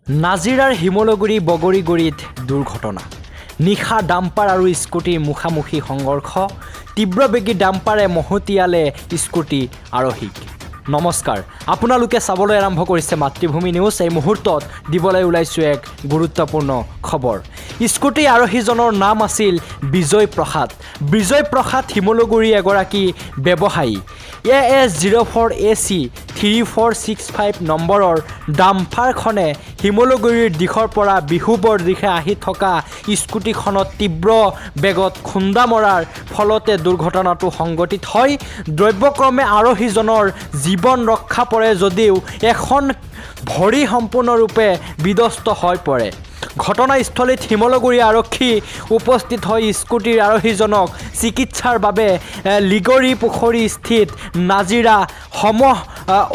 নাজিৰাৰ শিমলুগুৰি বগৰীগুৰিত দুৰ্ঘটনা। নিশা ডাম্পাৰ আৰু স্কুটিৰ মুখামুখি সংঘৰ্ষ। তীব্ৰবেগী ডাম্পাৰে মহতিয়ালে স্কুটি আৰোহীক। নমস্কাৰ, আপোনালোকে চাবলৈ আৰম্ভ কৰিছে মাতৃভূমি নিউজ। এই মুহূৰ্তত দিবলৈ ওলাইছোঁ এক গুৰুত্বপূৰ্ণ খবৰ। স্কুটি আৰোহীজনৰ নাম আছিল বিজয় প্ৰসাদ। বিজয় প্ৰসাদ শিমলুগুৰি এগৰাকী ব্যৱসায়ী। AS04 AC 3465 নম্বৰৰ ডাম্পাৰখনে শিমলুগুৰিৰ দিশৰ পৰা বিহুবৰ দিশে আহি থকা স্কুটিখনত তীব্ৰ বেগত খুন্দা মৰাৰ ফলতে দুৰ্ঘটনাটো সংঘটিত হয়। দ্ৰব্যক্ৰমে আৰোহীজনৰ জীৱন ৰক্ষা পৰে যদিও এখন ভৰি সম্পূৰ্ণৰূপে বিধ্বস্ত হৈ পৰে। ঘটনাস্থলীত শিমলুগুৰি আৰক্ষী উপস্থিত হৈ স্কুটিৰ আৰোহীজনক চিকিৎসাৰ বাবে লিগৰি পুখুৰী স্থিত নাজিৰা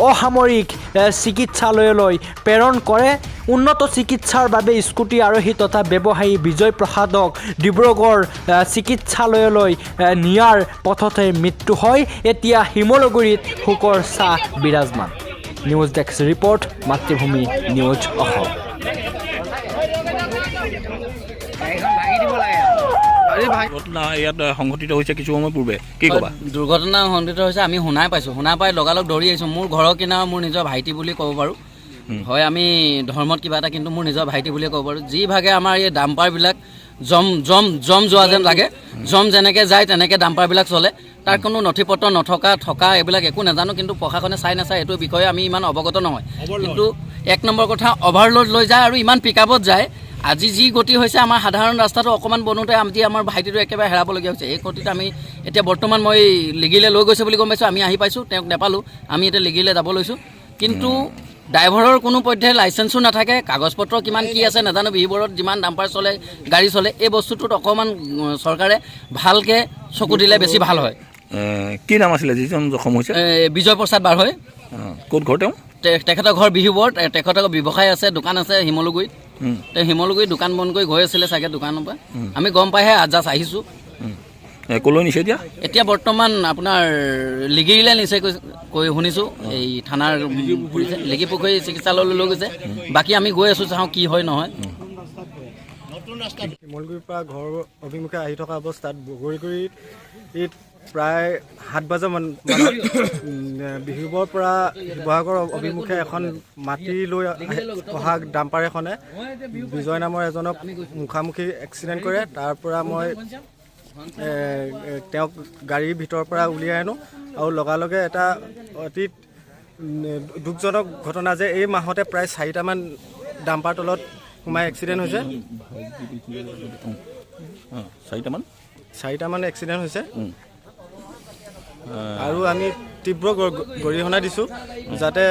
অসামৰিক চিকিৎসালয়লৈ প্ৰেৰণ কৰে। উন্নত চিকিৎসাৰ বাবে স্কুটি আৰোহী তথা ব্যৱসায়ী বিজয় প্ৰসাদক ডিব্ৰুগড় চিকিৎসালয়লৈ নিয়াৰ পথতে মৃত্যু হয়। এতিয়া শিমলুগুৰিত শোকৰ ছাঁ বিৰাজমান। নিউজ ডেস্ক ৰিপৰ্ট, মাতৃভূমি নিউজ অসম। ঘটনা ইয়াত সংঘটিত হৈছে কিছু সময় পূৰ্বে, কি ক'বা? দুৰ্ঘটনা সংঘটিত হৈছে, আমি শুনাই পাইছোঁ। শুনা পাই লগালগ দৌৰি আহিছোঁ। মোৰ ঘৰৰ কিনাৰ মোৰ নিজৰ ভাইটি বুলি ক'ব পাৰোঁ। হয়, আমি ধৰ্মত কিবা এটা, কিন্তু মোৰ নিজৰ ভাইটি বুলিয়ে ক'ব পাৰোঁ। যি ভাগে আমাৰ এই ডাম্পাৰবিলাক জম যোৱা যেন লাগে, জম যেনেকৈ যায় তেনেকৈ ডাম্পাৰবিলাক চলে। তাৰ কোনো নথি পত্ৰ থকা এইবিলাক একো নাজানো, কিন্তু প্ৰশাসনে চাই নাচায় এইটো বিষয়ে আমি ইমান অৱগত নহয়। কিন্তু এক নম্বৰ কথা, অভাৰলোড লৈ যায় আৰু ইমান পিক আপত যায়। আজি যি গতি হৈছে, আমাৰ সাধাৰণ ৰাস্তাটো অকণমান বনোতে আজি আমাৰ ভাইটিটো একেবাৰে হেৰাবলগীয়া হৈছে। এই গতিত আমি এতিয়া বৰ্তমান মই লিগিলে লৈ গৈছে বুলি গম পাইছোঁ। আমি আহি পাইছোঁ, তেওঁক নাপালোঁ। আমি এতিয়া লিগিলে যাব লৈছোঁ। কিন্তু ড্ৰাইভাৰৰ কোনো পধ্যে লাইচেঞ্চো নাথাকে, কাগজ পত্ৰ কিমান কি আছে নাজানো। বিহুবোৰত যিমান ডাম্পাৰ চলে, গাড়ী চলে, এই বস্তুটোত অকণমান চৰকাৰে ভালকৈ চকু দিলে বেছি ভাল হয়। কি নাম আছিলে যিজন জখম হৈছে? বিজয় প্ৰসাদ বাৰ হয়। ক'ত ঘৰ তেওঁ? তেখেতৰ ঘৰ বিহুবৰ। তেখেতৰ ব্যৱসায় আছে, দোকান আছে শিমলুগুৰিত। শিমলুগুৰিত দোকান বন্ধ কৰি গৈ আছিলে চাগে দোকানৰ পৰা। আমি গম পাইহে জাষ্ট আহিছোঁ। ক'লৈ নিছে এতিয়া? এতিয়া বৰ্তমান আপোনাৰ লিগিৰিলৈ নিছে কৈ শুনিছোঁ। এই থানাৰ লিগি পুখুৰী চিকিৎসালয়লৈ লৈ গৈছে। বাকী আমি গৈ আছোঁ, চাওঁ কি হয় নহয়। শিমলুগুৰিৰ পৰা ঘৰ অভিমুখে আহি থকা অৱস্থাত বগৰীগুৰিত প্ৰায় 7 বজামান বিহুবৰ পৰা শিৱসাগৰ অভিমুখে এখন মাটি লৈ অহা ডাম্পাৰ এখনে বিজয় নামৰ এজনক মুখামুখি এক্সিডেণ্ট কৰে। তাৰ পৰা মই তেওঁক গাড়ীৰ ভিতৰৰ পৰা উলিয়াই আনো আৰু লগে এটা অতি দুখজনক ঘটনা যে এই মাহতে প্ৰায় 4টামান ডাম্পাৰ তলত সোমাই এক্সিডেণ্ট হৈছে। 4টামান এক্সিডেণ্ট হৈছে। আৰু আমি তীব্ৰ গৰিহণা দিছোঁ যাতে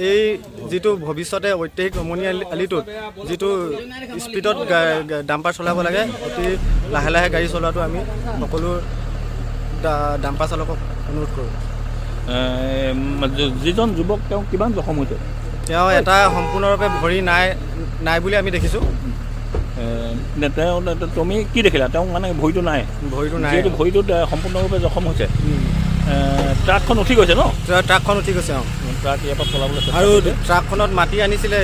এই যিটো ভৱিষ্যতে ঐতিহাসিক ৰমণী আলিটোত যিটো স্পীডত ডাম্পাৰ চলাব লাগে, অতি লাহে লাহে গাড়ী চলোৱাটো আমি সকলো ডাম্পাৰ চালকক অনুৰোধ কৰোঁ। যিজন যুৱক তেওঁ কিমান জখম হৈছে? তেওঁ এটা সম্পূৰ্ণৰূপে ভৰি নাই বুলি আমি দেখিছোঁ। তুমি কি দেখিলা? তেওঁ মানে ভৰিটো নাই, যিহেতু ভৰিটোত সম্পূৰ্ণৰূপে জখম হৈছে। ট্ৰাকখন উঠি গৈছে ন? ট্ৰাকখন উঠি গৈছে। ট্ৰাক ইয়াৰ পৰা চলাবলৈ আৰু ট্ৰাকখনত মাটি আনিছিলে,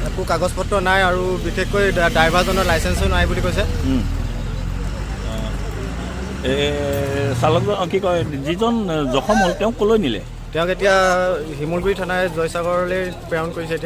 একো কাগজ পত্ৰ নাই আৰু বিশেষকৈ ড্ৰাইভাৰজনৰ লাইচেঞ্চো নাই বুলি কৈছে। চালকজন কি কয়, যিজন জখম হ'ল তেওঁক ক'লৈ নিলে? তেওঁক এতিয়া শিমলুগুৰি থানাই জয়সাগৰলৈ প্ৰেৰণ কৰিছে।